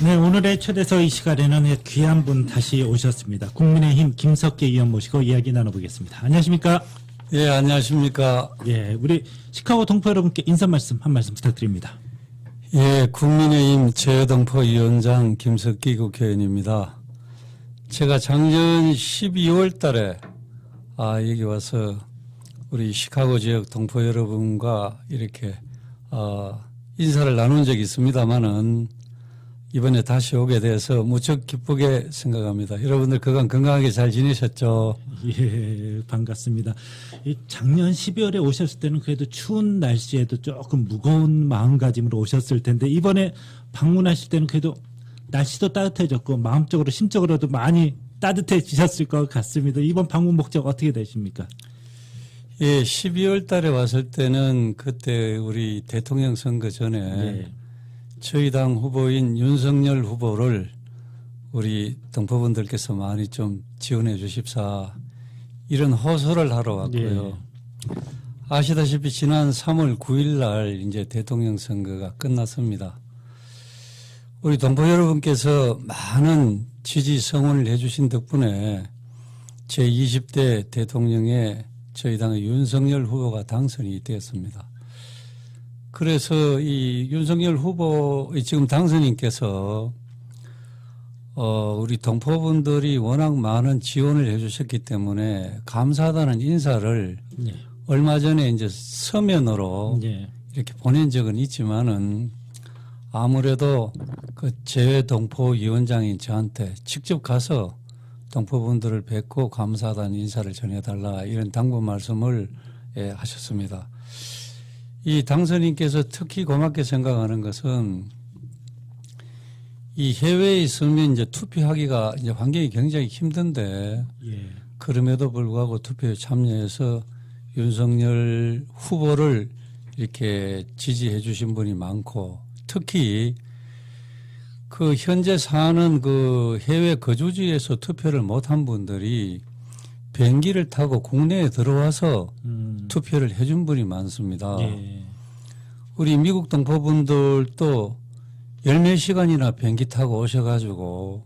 네, 오늘의 초대석 이 시간에는 귀한 분 다시 오셨습니다. 국민의힘 김석계 의원 모시고 이야기 나눠보겠습니다. 안녕하십니까? 예, 안녕하십니까? 예, 우리 시카고 동포 여러분께 인사 말씀 한 말씀 부탁드립니다. 예, 국민의힘 제동포 위원장 김석기 국회의원입니다. 제가 작년 12월 달에 여기 와서 우리 시카고 지역 동포 여러분과 이렇게 인사를 나눈 적이 있습니다만은 이번에 다시 오게 돼서 무척 기쁘게 생각합니다. 여러분들 그간 건강하게 잘 지내셨죠? 예, 반갑습니다. 작년 12월에 오셨을 때는 그래도 추운 날씨에도 조금 무거운 마음가짐으로 오셨을 텐데 이번에 방문하실 때는 그래도 날씨도 따뜻해졌고 마음적으로 심적으로도 많이 따뜻해지셨을 것 같습니다. 이번 방문 목적 어떻게 되십니까? 예, 12월 달에 왔을 때는 그때 우리 대통령 선거 전에 예. 저희 당 후보인 윤석열 후보를 우리 동포분들께서 많이 좀 지원해 주십사 이런 호소를 하러 왔고요. 예. 아시다시피 지난 3월 9일 날 이제 대통령 선거가 끝났습니다. 우리 동포 여러분께서 많은 지지 성원을 해주신 덕분에 제20대 대통령에 저희 당의 윤석열 후보가 당선이 되었습니다. 그래서 이 윤석열 후보 지금 당선인께서 우리 동포분들이 워낙 많은 지원을 해주셨기 때문에 감사하다는 인사를 예. 얼마 전에 이제 서면으로 예. 이렇게 보낸 적은 있지만은 아무래도 그 재외동포위원장인 저한테 직접 가서 동포분들을 뵙고 감사하다는 인사를 전해달라 이런 당부 말씀을 하셨습니다. 이 당선인께서 특히 고맙게 생각하는 것은 이 해외에 있으면 이제 투표하기가 이제 환경이 굉장히 힘든데 예. 그럼에도 불구하고 투표에 참여해서 윤석열 후보를 이렇게 지지해 주신 분이 많고 특히 그 현재 사는 그 해외 거주지에서 투표를 못한 분들이 비행기를 타고 국내에 들어와서 투표를 해준 분이 많습니다. 예. 우리 미국 동포분들도 열 몇 시간이나 비행기 타고 오셔가지고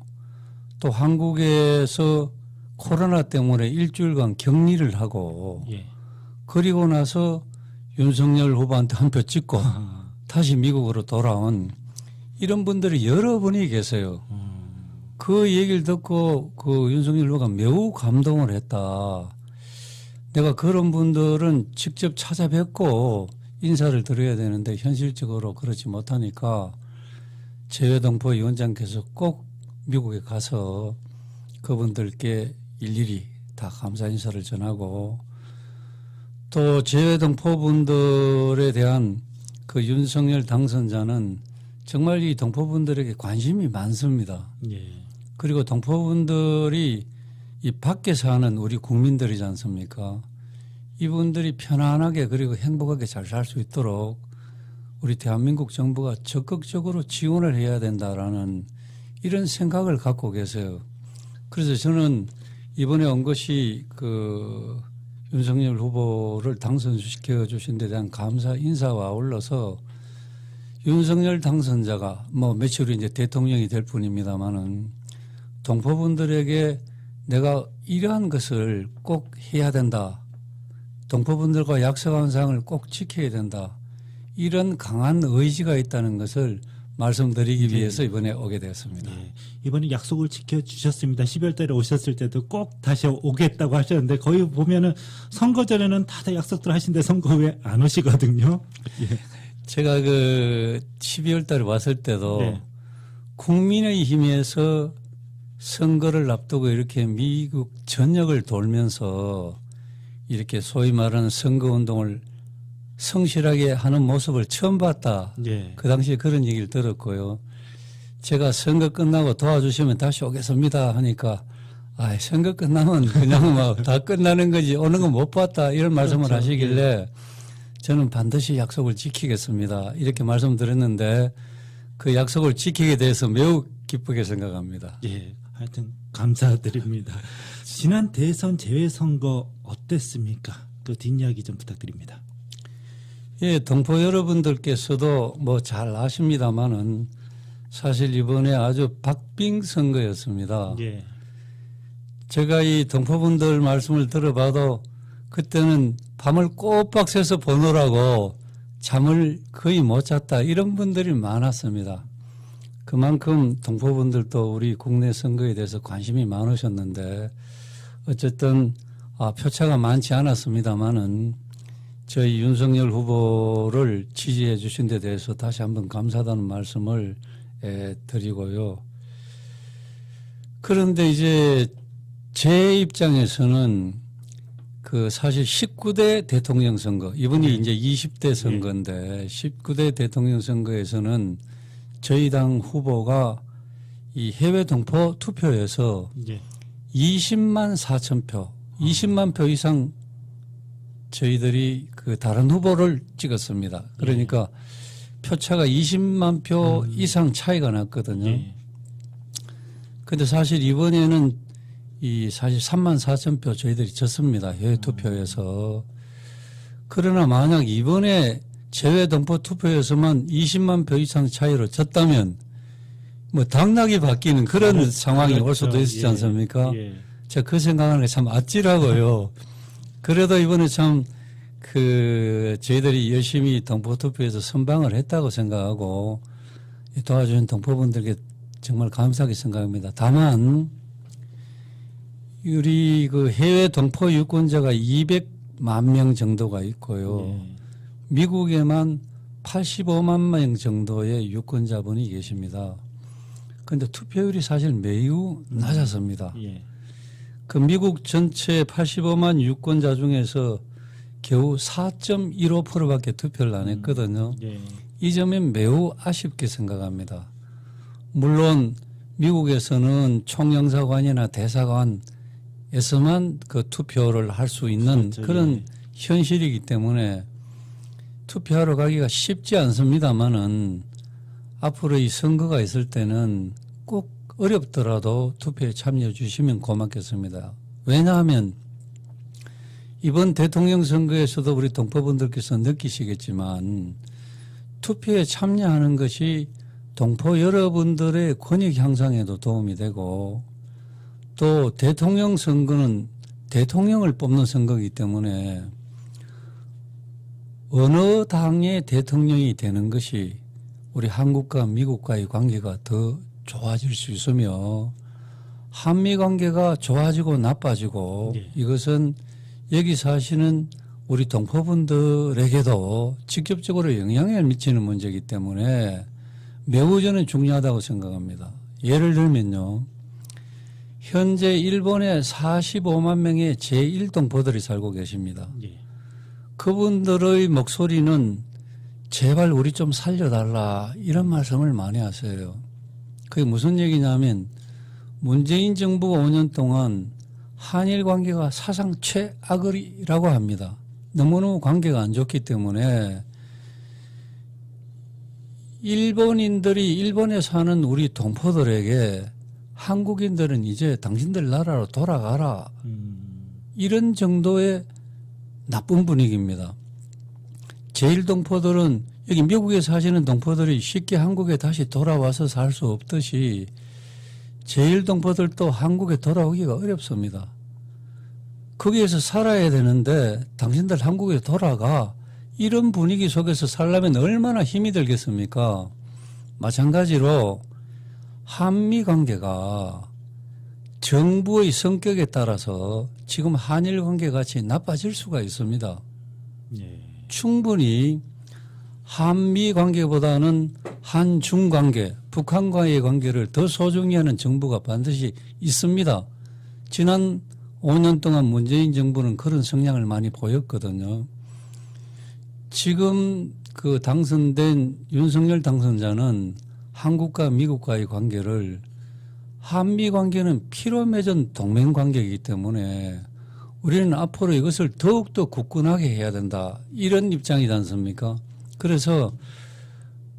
또 한국에서 코로나 때문에 일주일간 격리를 하고 예. 그리고 나서 윤석열 후보한테 한 표 찍고 다시 미국으로 돌아온 이런 분들이 여러 분이 계세요. 그 얘기를 듣고 그 윤석열 후보가 매우 감동을 했다. 내가 그런 분들은 직접 찾아뵙고 인사를 드려야 되는데 현실적으로 그렇지 못하니까 재외동포 위원장께서 꼭 미국에 가서 그분들께 일일이 다 감사 인사를 전하고 또 재외동포분들에 대한 그 윤석열 당선자는 정말 이 동포분들에게 관심이 많습니다. 예. 그리고 동포분들이 이 밖에 사는 우리 국민들이지 않습니까? 이분들이 편안하게 그리고 행복하게 잘 살 수 있도록 우리 대한민국 정부가 적극적으로 지원을 해야 된다라는 이런 생각을 갖고 계세요. 그래서 저는 이번에 온 것이 그 윤석열 후보를 당선시켜 주신 데 대한 감사 인사와 아울러서 윤석열 당선자가 뭐 며칠 후 이제 대통령이 될 뿐입니다만은 동포분들에게 내가 이러한 것을 꼭 해야 된다. 동포분들과 약속한 사항을 꼭 지켜야 된다. 이런 강한 의지가 있다는 것을 말씀드리기 위해서 이번에 오게 되었습니다. 예. 이번에 약속을 지켜주셨습니다. 12월 달에 오셨을 때도 꼭 다시 오겠다고 하셨는데 거의 보면은 선거 전에는 다들 약속들 하신데 선거 후에 안 오시거든요. 예. 제가 그 12월 달에 왔을 때도 네. 국민의힘에서 선거를 앞두고 이렇게 미국 전역을 돌면서 이렇게 소위 말하는 선거운동을 성실하게 하는 모습을 처음 봤다. 예. 그 당시에 그런 얘기를 들었고요. 제가 선거 끝나고 도와주시면 다시 오겠습니다 하니까 선거 끝나면 그냥 막 다 끝나는 거지 오는 건 못 봤다 이런 말씀을 그렇죠. 하시길래 저는 반드시 약속을 지키겠습니다. 이렇게 말씀드렸는데 그 약속을 지키게 돼서 매우 기쁘게 생각합니다. 예. 하여튼 감사드립니다. 지난 대선 재외선거 어땠습니까? 그 뒷이야기 좀 부탁드립니다. 예, 동포 여러분들께서도 뭐 잘 아십니다만은 사실 이번에 아주 박빙 선거였습니다. 예. 제가 이 동포분들 말씀을 들어봐도 그때는 밤을 꼬박 새서 보느라고 잠을 거의 못 잤다 이런 분들이 많았습니다. 그만큼 동포분들도 우리 국내 선거에 대해서 관심이 많으셨는데 어쨌든 표차가 많지 않았습니다마는 저희 윤석열 후보를 지지해 주신 데 대해서 다시 한번 감사하다는 말씀을 드리고요. 그런데 이제 제 입장에서는 그 사실 19대 대통령 선거, 이번이 이제 20대 선거인데 19대 대통령 선거에서는 저희 당 후보가 이 해외 동포 투표에서 20만 4천 표, 20만 표 이상 저희들이 그 다른 후보를 찍었습니다. 그러니까 표차가 20만 표 이상 차이가 났거든요. 근데 사실 이번에는 이 사실 3만 4천 표 저희들이 졌습니다. 해외 투표에서. 그러나 만약 이번에 제외 동포 투표에서만 20만 표 이상 차이로 졌다면 뭐 당락이 바뀌는 그런 상황이 올 수도 있지 않습니까? 제가 그 생각하는 게 참 아찔하고요. 그래도 이번에 참 그 저희들이 열심히 동포 투표에서 선방을 했다고 생각하고 도와주는 동포분들께 정말 감사하게 생각합니다. 다만 우리 그 해외 동포 유권자가 200만 명 정도가 있고요. 미국에만 85만 명 정도의 유권자분이 계십니다. 그런데 투표율이 사실 매우 낮았습니다. 그 미국 전체 85만 유권자 중에서 겨우 4.15%밖에 투표를 안 했거든요. 이 점은 매우 아쉽게 생각합니다. 물론 미국에서는 총영사관이나 대사관에서만 그 투표를 할 수 있는 그런 현실이기 때문에 투표하러 가기가 쉽지 않습니다만은 앞으로 이 선거가 있을 때는 꼭 어렵더라도 투표에 참여해 주시면 고맙겠습니다. 왜냐하면 이번 대통령 선거에서도 우리 동포분들께서 느끼시겠지만 투표에 참여하는 것이 동포 여러분들의 권익 향상에도 도움이 되고 또 대통령 선거는 대통령을 뽑는 선거이기 때문에 어느 당의 대통령이 되는 것이 우리 한국과 미국과의 관계가 더 좋아질 수 있으며 한미 관계가 좋아지고 나빠지고 이것은 여기 사시는 우리 동포분들에게도 직접적으로 영향을 미치는 문제이기 때문에 매우 저는 중요하다고 생각합니다. 예를 들면요. 현재 일본에 45만 명의 제1동포들이 살고 계십니다. 그분들의 목소리는 제발 우리 좀 살려달라 이런 말씀을 많이 하세요. 그게 무슨 얘기냐면 문재인 정부가 5년 동안 한일 관계가 사상 최악이라고 합니다. 너무너무 관계가 안 좋기 때문에 일본인들이 일본에 사는 우리 동포들에게 한국인들은 이제 당신들 나라로 돌아가라 이런 정도의 나쁜 분위기입니다. 제1동포들은 여기 미국에 사시는 동포들이 쉽게 한국에 다시 돌아와서 살 수 없듯이 제1동포들도 한국에 돌아오기가 어렵습니다. 거기에서 살아야 되는데 당신들 한국에 돌아가 이런 분위기 속에서 살려면 얼마나 힘이 들겠습니까? 마찬가지로 한미 관계가 정부의 성격에 따라서 지금 한일 관계 같이 나빠질 수가 있습니다. 충분히 한미 관계보다는 한중 관계, 북한과의 관계를 더 소중히 하는 정부가 반드시 있습니다. 지난 5년 동안 문재인 정부는 그런 성향을 많이 보였거든요. 지금 그 당선된 윤석열 당선자는 한국과 미국과의 관계를 한미 관계는 피로 맺은 동맹 관계이기 때문에 우리는 앞으로 이것을 더욱더 굳건하게 해야 된다. 이런 입장이지 않습니까? 그래서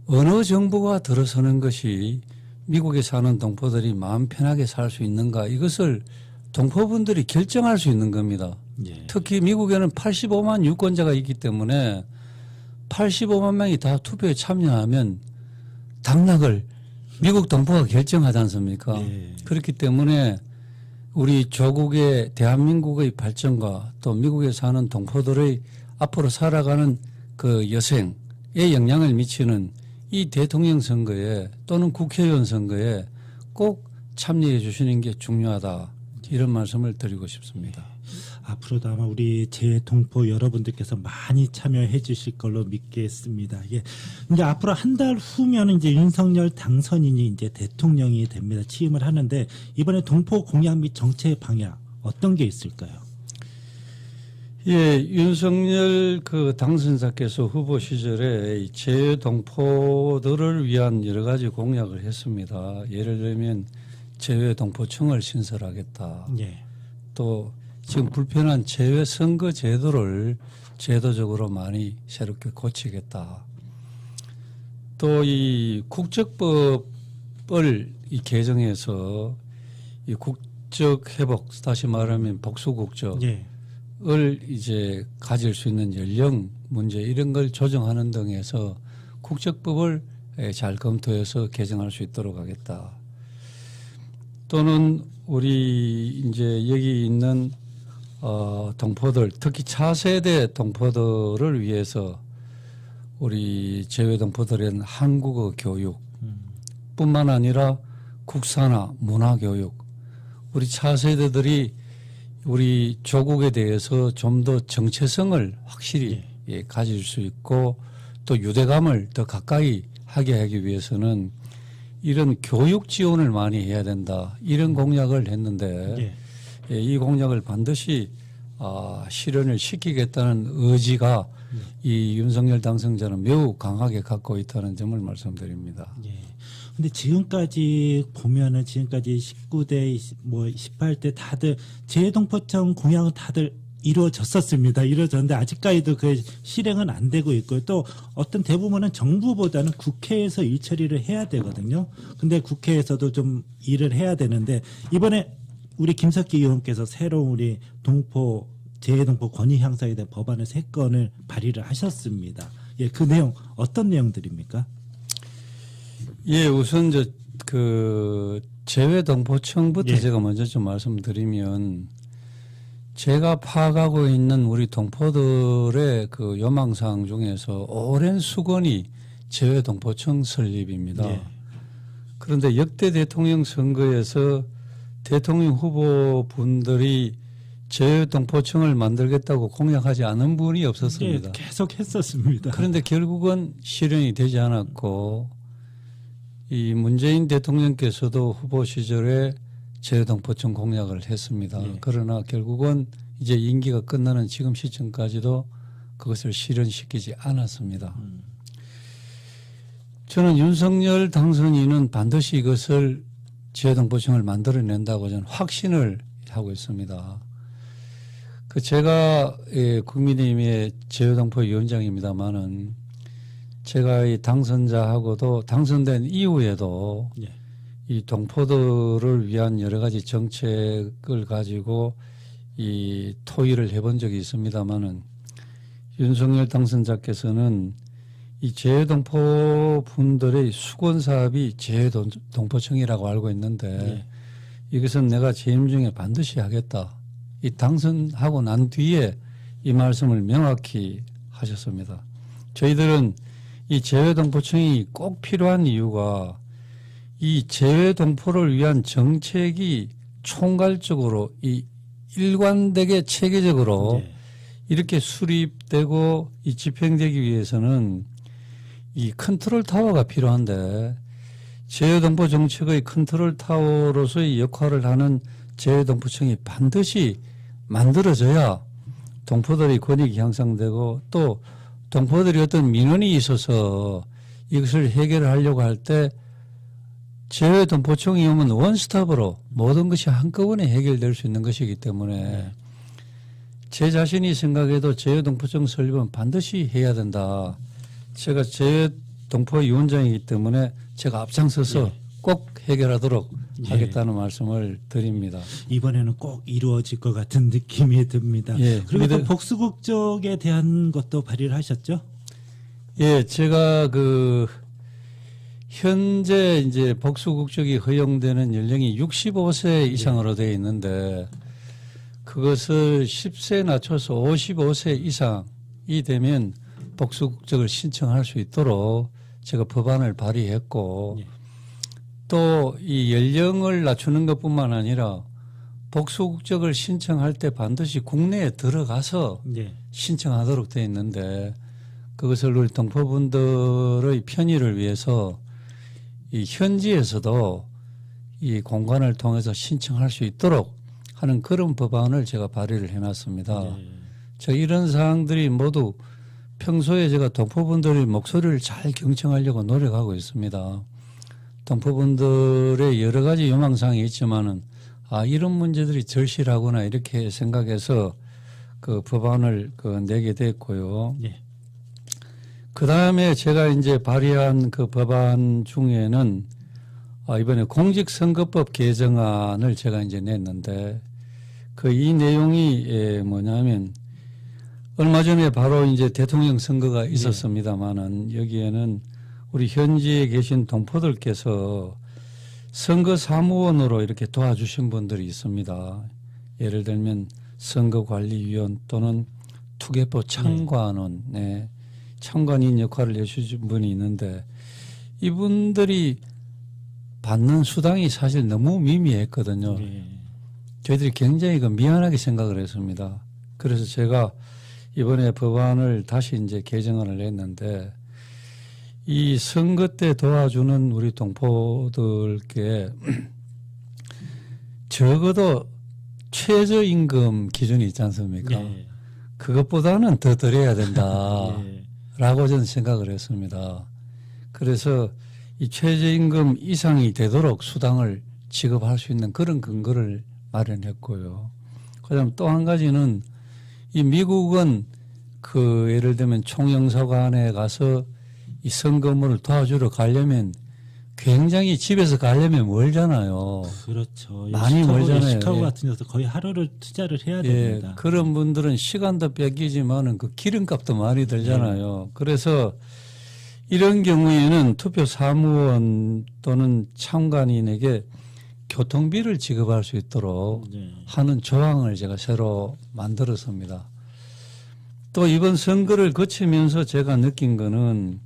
어느 정부가 들어서는 것이 미국에 사는 동포들이 마음 편하게 살 수 있는가 이것을 동포분들이 결정할 수 있는 겁니다. 특히 미국에는 85만 유권자가 있기 때문에 85만 명이 다 투표에 참여하면 당락을 미국 동포가 결정하지 않습니까? 네. 그렇기 때문에 우리 조국의 대한민국의 발전과 또 미국에 사는 동포들의 앞으로 살아가는 그 여생에 영향을 미치는 이 대통령 선거에 또는 국회의원 선거에 꼭 참여해 주시는 게 중요하다. 이런 말씀을 드리고 싶습니다. 앞으로도 아마 우리 재동포 여러분들께서 많이 참여해 주실 걸로 믿겠습니다. 예. 이제 앞으로 한 달 후면 이제 윤석열 당선인이 이제 대통령이 됩니다. 취임을 하는데 이번에 동포 공약 및 정책 방향 어떤 게 있을까요? 예, 윤석열 그 당선자께서 후보 시절에 이 재외동포들을 위한 여러 가지 공약을 했습니다. 예를 들면 재외동포청을 신설하겠다. 예. 또 지금 불편한 재외선거 제도를 제도적으로 많이 새롭게 고치겠다. 또 이 국적법을 이 개정해서 이 국적 회복, 다시 말하면 복수국적 예. 을 이제 가질 수 있는 연령 문제 이런 걸 조정하는 등에서 국적법을 잘 검토해서 개정할 수 있도록 하겠다. 또는 우리 이제 여기 있는 동포들, 특히 차세대 동포들을 위해서 우리 재외 동포들은 한국어 교육뿐만 아니라 국사나 문화 교육, 우리 차세대들이 우리 조국에 대해서 좀 더 정체성을 확실히 예, 가질 수 있고 또 유대감을 더 가까이 하기 위해서는 이런 교육 지원을 많이 해야 된다. 이런 공약을 했는데 예, 이 공약을 반드시 실현을 시키겠다는 의지가 이 윤석열 당선자는 매우 강하게 갖고 있다는 점을 말씀드립니다. 예. 근데 지금까지 보면은 지금까지 19대 뭐 18대 다들 재동포청 공약은 다들 이루어졌었습니다. 이루어졌는데 아직까지도 그 실행은 안 되고 있고요. 또 어떤 대부분은 정부보다는 국회에서 일 처리를 해야 되거든요. 근데 국회에서도 좀 일을 해야 되는데 이번에 우리 김석기 의원께서 새로운 우리 동포 재동포 권익 향상에 대한 법안을 3건을 발의를 하셨습니다. 예, 그 내용 어떤 내용들입니까? 예, 우선 그 재외동포청부터 예. 제가 먼저 좀 말씀드리면 제가 파악하고 있는 우리 동포들의 그 요망사항 중에서 오랜 수건이 재외동포청 설립입니다. 예. 그런데 역대 대통령 선거에서 대통령 후보분들이 재외동포청을 만들겠다고 공약하지 않은 분이 없었습니다. 예, 계속 했었습니다. 그런데 결국은 실현이 되지 않았고 이 문재인 대통령께서도 후보 시절에 재외동포청 공약을 했습니다. 예. 그러나 결국은 이제 임기가 끝나는 지금 시점까지도 그것을 실현시키지 않았습니다. 저는 윤석열 당선인은 반드시 이것을 재외동포청을 만들어낸다고 저는 확신을 하고 있습니다. 그 제가 국민의힘의 재외동포 위원장입니다마는 제가 이 당선자하고도 당선된 이후에도 예. 이 동포들을 위한 여러 가지 정책을 가지고 이 토의를 해본 적이 있습니다마는 윤석열 당선자께서는 이 재외동포 분들의 수건 사업이 재외동포청이라고 알고 있는데 이것은 내가 재임 중에 반드시 하겠다. 이 당선하고 난 뒤에 이 말씀을 명확히 하셨습니다. 저희들은 이 재외동포청이 꼭 필요한 이유가 이 재외동포를 위한 정책이 총괄적으로 이 일관되게 체계적으로 이렇게 수립되고 이 집행되기 위해서는 이 컨트롤 타워가 필요한데 재외동포 정책의 컨트롤 타워로서의 역할을 하는 재외동포청이 반드시 만들어져야 동포들의 권익이 향상되고 또 동포들이 어떤 민원이 있어서 이것을 해결을 하려고 할 때 재외동포청이 오면 원스톱으로 모든 것이 한꺼번에 해결될 수 있는 것이기 때문에 제 자신이 생각해도 재외동포청 설립은 반드시 해야 된다. 제가 재외동포 위원장이기 때문에 제가 앞장서서 꼭 해결하도록 하겠다는 말씀을 드립니다. 이번에는 꼭 이루어질 것 같은 느낌이 듭니다. 예, 그리고 또 복수국적에 대한 것도 발의를 하셨죠? 예, 제가 그 현재 이제 복수 국적이 허용되는 연령이 65세 이상으로 되어 있는데 그것을 10세 낮춰서 55세 이상이 되면 복수 국적을 신청할 수 있도록 제가 법안을 발의했고 예. 또 이 연령을 낮추는 것뿐만 아니라 복수 국적을 신청할 때 반드시 국내에 들어가서 예. 신청하도록 되어 있는데 그것을 우리 동포분들의 편의를 위해서 이 현지에서도 이 공간을 통해서 신청할 수 있도록 하는 그런 법안을 제가 발의를 해놨습니다. 예. 제가 이런 사항들이 모두 평소에 제가 동포분들의 목소리를 잘 경청하려고 노력하고 있습니다. 동포분들의 여러 가지 요망사항이 있지만은 이런 문제들이 절실하구나 이렇게 생각해서 그 법안을 내게 됐고요. 예. 그 다음에 제가 이제 발의한 그 법안 중에는 이번에 공직선거법 개정안을 제가 이제 냈는데 이 내용이 뭐냐면 얼마 전에 바로 이제 대통령 선거가 있었습니다만은 여기에는 우리 현지에 계신 동포들께서 선거 사무원으로 이렇게 도와주신 분들이 있습니다. 예를 들면 선거관리위원 또는 투개표 참관원, 네. 참관인 역할을 해주신 분이 있는데 이분들이 받는 수당이 사실 너무 미미했거든요. 예. 저희들이 굉장히 미안하게 생각을 했습니다. 그래서 제가 이번에 법안을 다시 이제 개정안을 냈는데 이 선거 때 도와주는 우리 동포들께 적어도 최저임금 기준이 있지 않습니까? 예. 그것보다는 더 드려야 된다. 예. 라고 저는 생각을 했습니다. 그래서 이 최저임금 이상이 되도록 수당을 지급할 수 있는 그런 근거를 마련했고요. 그다음 또 한 가지는 이 미국은 예를 들면 총영사관에 가서 이 선거물을 도와주러 가려면 굉장히 집에서 가려면 멀잖아요. 그렇죠. 많이 멀잖아요. 시카고 예. 같은 데서 거의 하루를 투자를 해야 예, 됩니다. 그런 분들은 시간도 뺏기지만은 그 기름값도 많이 들잖아요. 그래서 이런 경우에는 투표 사무원 또는 참관인에게 교통비를 지급할 수 있도록 네. 하는 조항을 제가 새로 만들었습니다. 또 이번 선거를 거치면서 제가 느낀 거는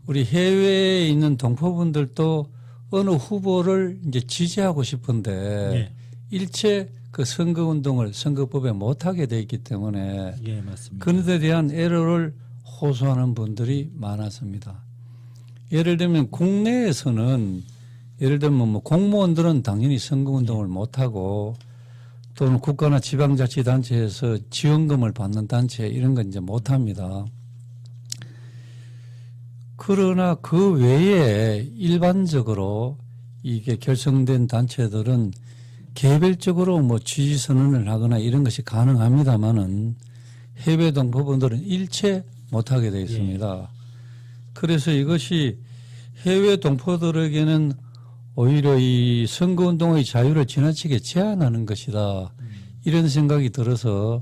우리 해외에 있는 동포분들도 어느 후보를 이제 지지하고 싶은데 예. 일체 그 선거운동을 선거법에 못하게 돼 있기 때문에 예, 맞습니다. 그것에 대한 애로를 호소하는 분들이 많았습니다. 예를 들면 국내에서는 예를 들면 뭐 공무원들은 당연히 선거운동을 못하고 또는 국가나 지방자치단체에서 지원금을 받는 단체 이런 건 이제 못합니다. 그러나 그 외에 일반적으로 이게 결성된 단체들은 개별적으로 뭐 지지 선언을 하거나 이런 것이 가능합니다만은 해외 동포분들은 일체 못하게 되어 있습니다. 그래서 이것이 해외 동포들에게는 오히려 이 선거운동의 자유를 지나치게 제한하는 것이다. 이런 생각이 들어서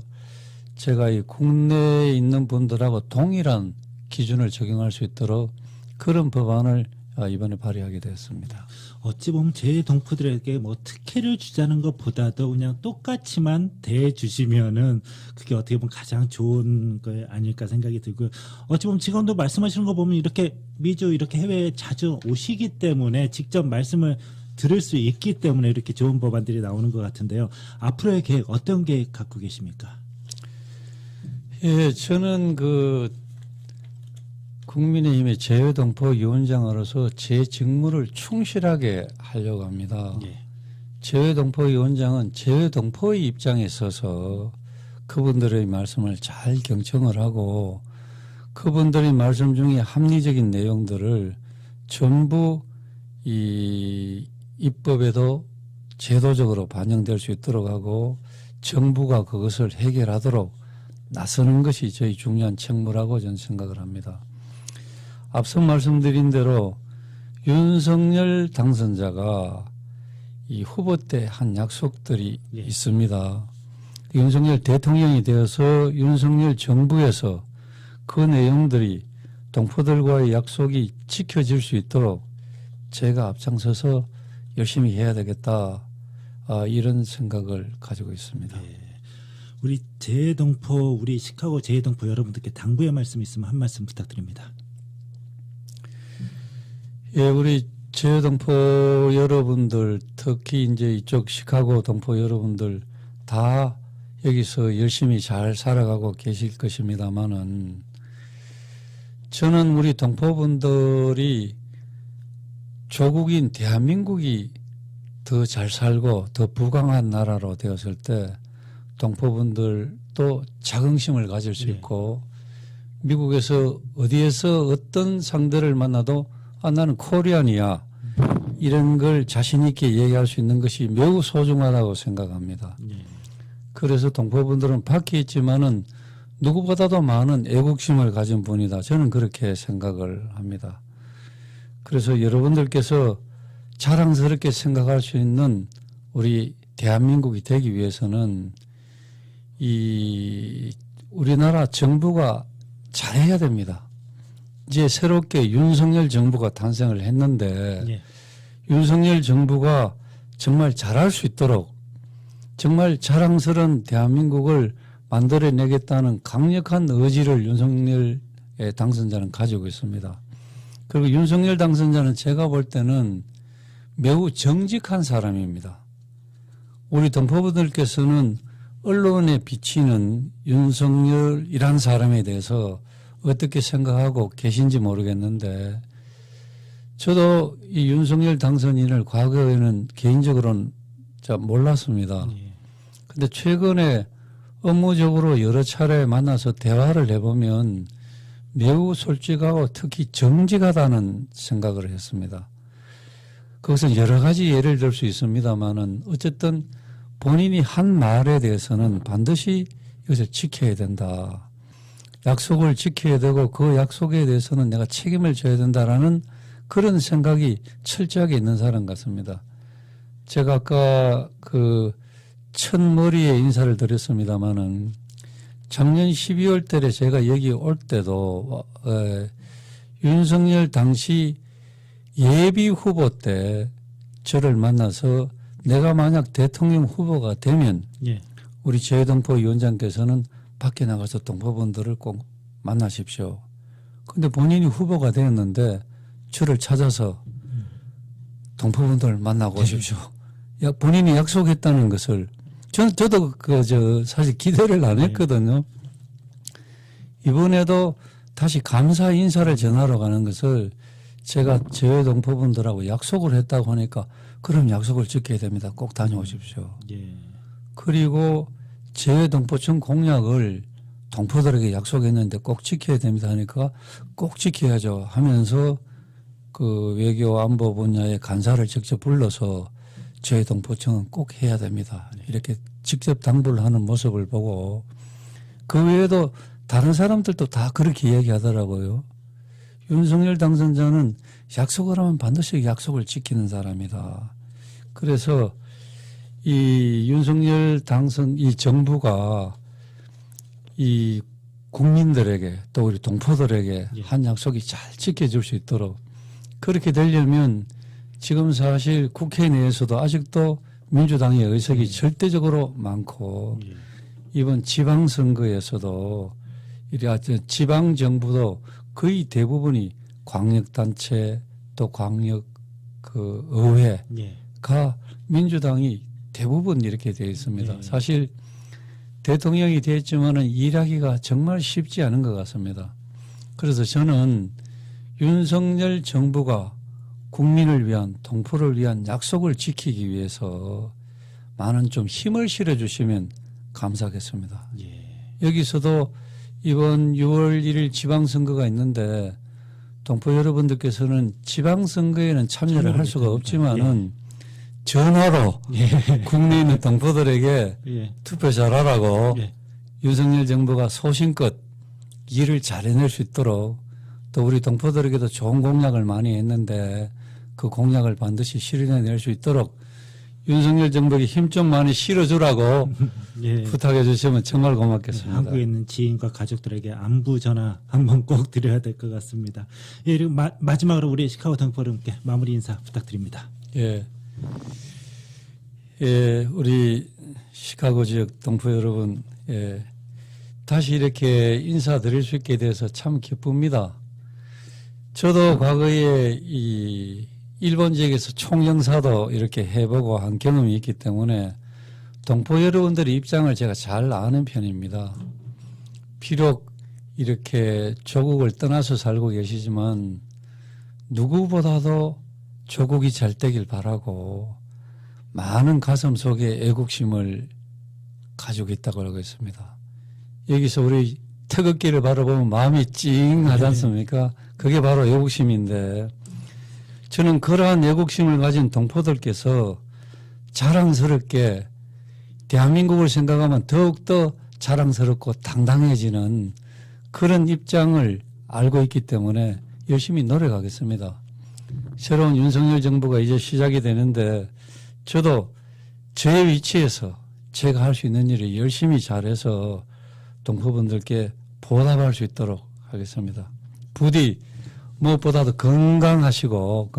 제가 이 국내에 있는 분들하고 동일한 기준을 적용할 수 있도록 그런 법안을 이번에 발의하게 되었습니다. 어찌 보면 제 동포들에게 뭐 특혜를 주자는 것보다도 그냥 똑같이만 대해주시면은 그게 어떻게 보면 가장 좋은 거 아닐까 생각이 들고요. 어찌 보면 지금도 말씀하시는 거 보면 이렇게 미주 이렇게 해외에 자주 오시기 때문에 직접 말씀을 들을 수 있기 때문에 이렇게 좋은 법안들이 나오는 것 같은데요. 앞으로의 계획 어떤 계획 갖고 계십니까? 예, 저는 국민의힘의 재외동포위원장으로서 제 직무를 충실하게 하려고 합니다. 예. 재외동포위원장은 재외동포의 입장에 서서 그분들의 말씀을 잘 경청을 하고 그분들의 말씀 중에 합리적인 내용들을 전부 이 입법에도 제도적으로 반영될 수 있도록 하고 정부가 그것을 해결하도록 나서는 것이 저희 중요한 책무라고 저는 생각을 합니다. 앞서 말씀드린 대로 윤석열 당선자가 이 후보 때 한 약속들이 있습니다. 윤석열 대통령이 되어서 윤석열 정부에서 그 내용들이 동포들과의 약속이 지켜질 수 있도록 제가 앞장서서 열심히 해야 되겠다. 이런 생각을 가지고 있습니다. 우리 우리 시카고 재해동포 여러분들께 당부의 말씀 있으면 한 말씀 부탁드립니다. 예, 우리 재해동포 여러분들, 특히 이제 이쪽 시카고 동포 여러분들 다 여기서 열심히 잘 살아가고 계실 것입니다만은 저는 우리 동포분들이 조국인 대한민국이 더 잘 살고 더 부강한 나라로 되었을 때 동포분들도 자긍심을 가질 수 있고 미국에서 어디에서 어떤 상대를 만나도 나는 코리안이야 이런 걸 자신 있게 얘기할 수 있는 것이 매우 소중하다고 생각합니다. 그래서 동포분들은 밖에 있지만은 누구보다도 많은 애국심을 가진 분이다. 저는 그렇게 생각을 합니다. 그래서 여러분들께서 자랑스럽게 생각할 수 있는 우리 대한민국이 되기 위해서는 이 우리나라 정부가 잘해야 됩니다. 이제 새롭게 윤석열 정부가 탄생을 했는데 윤석열 정부가 정말 잘할 수 있도록 정말 자랑스러운 대한민국을 만들어내겠다는 강력한 의지를 윤석열의 당선자는 가지고 있습니다. 그리고 윤석열 당선자는 제가 볼 때는 매우 정직한 사람입니다. 우리 동포분들께서는 언론에 비치는 윤석열이란 사람에 대해서 어떻게 생각하고 계신지 모르겠는데 저도 이 윤석열 당선인을 과거에는 개인적으로는 잘 몰랐습니다. 근데 최근에 업무적으로 여러 차례 만나서 대화를 해보면 매우 솔직하고 특히 정직하다는 생각을 했습니다. 거기서 여러 가지 예를 들 수 있습니다만은 어쨌든 본인이 한 말에 대해서는 반드시 이것을 지켜야 된다. 약속을 지켜야 되고 그 약속에 대해서는 내가 책임을 져야 된다라는 그런 생각이 철저하게 있는 사람 같습니다. 제가 아까 첫머리에 인사를 드렸습니다마는 작년 12월 달에 제가 여기 올 때도 윤석열 당시 예비 후보 때 저를 만나서 내가 만약 대통령 후보가 되면 우리 재해동포 위원장께서는 밖에 나가서 동포분들을 꼭 만나십시오. 그런데 본인이 후보가 되었는데 저를 찾아서 동포분들 만나고 오십시오. 본인이 약속했다는 것을 저도 사실 기대를 안 했거든요. 이번에도 다시 감사 인사를 전하러 가는 것을 제가 재해동포분들하고 약속을 했다고 하니까 그럼 약속을 지켜야 됩니다. 꼭 다녀오십시오. 그리고 재해동포청 공약을 동포들에게 약속했는데 꼭 지켜야 됩니다 하니까 꼭 지켜야죠 하면서 그 외교 안보 분야의 간사를 직접 불러서 재해동포청은 꼭 해야 됩니다. 이렇게 직접 당부를 하는 모습을 보고 그 외에도 다른 사람들도 다 그렇게 얘기하더라고요. 윤석열 당선자는 약속을 하면 반드시 약속을 지키는 사람이다. 그래서 이 윤석열 이 정부가 이 국민들에게 또 우리 동포들에게 한 약속이 잘 지켜질 수 있도록 그렇게 되려면 지금 사실 국회 내에서도 아직도 민주당의 의석이 절대적으로 많고 이번 지방선거에서도 지방정부도 거의 대부분이 광역단체 또 광역 의회가 민주당이 대부분 이렇게 되어 있습니다. 사실 대통령이 됐지만은 일하기가 정말 쉽지 않은 것 같습니다. 그래서 저는 윤석열 정부가 국민을 위한 동포를 위한 약속을 지키기 위해서 많은 좀 힘을 실어주시면 감사하겠습니다. 여기서도 이번 6월 1일 지방선거가 있는데 동포 여러분들께서는 지방선거에는 참여를 할 수가 없지만은 전화로 국내에 있는 동포들에게 투표 잘하라고 윤석열 정부가 소신껏 일을 잘 해낼 수 있도록 또 우리 동포들에게도 좋은 공약을 많이 했는데 그 공약을 반드시 실현해낼 수 있도록 윤석열 정부에게 힘 좀 많이 실어주라고 예. 부탁해 주시면 정말 고맙겠습니다. 한국에 있는 지인과 가족들에게 안부 전화 한번 꼭 드려야 될 것 같습니다. 예, 그리고 마지막으로 우리 시카고 동포름께 마무리 인사 부탁드립니다. 예. 예, 우리 시카고 지역 동포 여러분, 예, 다시 이렇게 인사드릴 수 있게 돼서 참 기쁩니다. 저도 과거에 이 일본 지역에서 총영사도 이렇게 해보고 한 경험이 있기 때문에 동포 여러분들의 입장을 제가 잘 아는 편입니다. 비록 이렇게 조국을 떠나서 살고 계시지만 누구보다도 조국이 잘 되길 바라고 많은 가슴 속에 애국심을 가지고 있다고 알고 있습니다. 여기서 우리 태극기를 바라보면 마음이 찡하지 않습니까? 그게 바로 애국심인데 저는 그러한 애국심을 가진 동포들께서 자랑스럽게 대한민국을 생각하면 더욱더 자랑스럽고 당당해지는 그런 입장을 알고 있기 때문에 열심히 노력하겠습니다. 새로운 윤석열 정부가 이제 시작이 되는데 저도 제 위치에서 제가 할 수 있는 일을 열심히 잘해서 동포분들께 보답할 수 있도록 하겠습니다. 부디 무엇보다도 건강하시고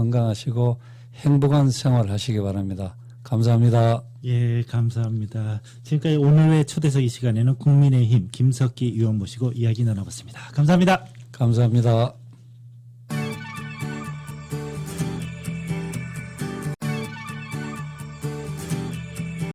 행복한 생활 하시기 바랍니다. 감사합니다. 예, 감사합니다. 지금까지 오늘의 초대석 이 시간에는 국민의힘 김석기 의원 모시고 이야기 나눠봤습니다. 감사합니다. 감사합니다.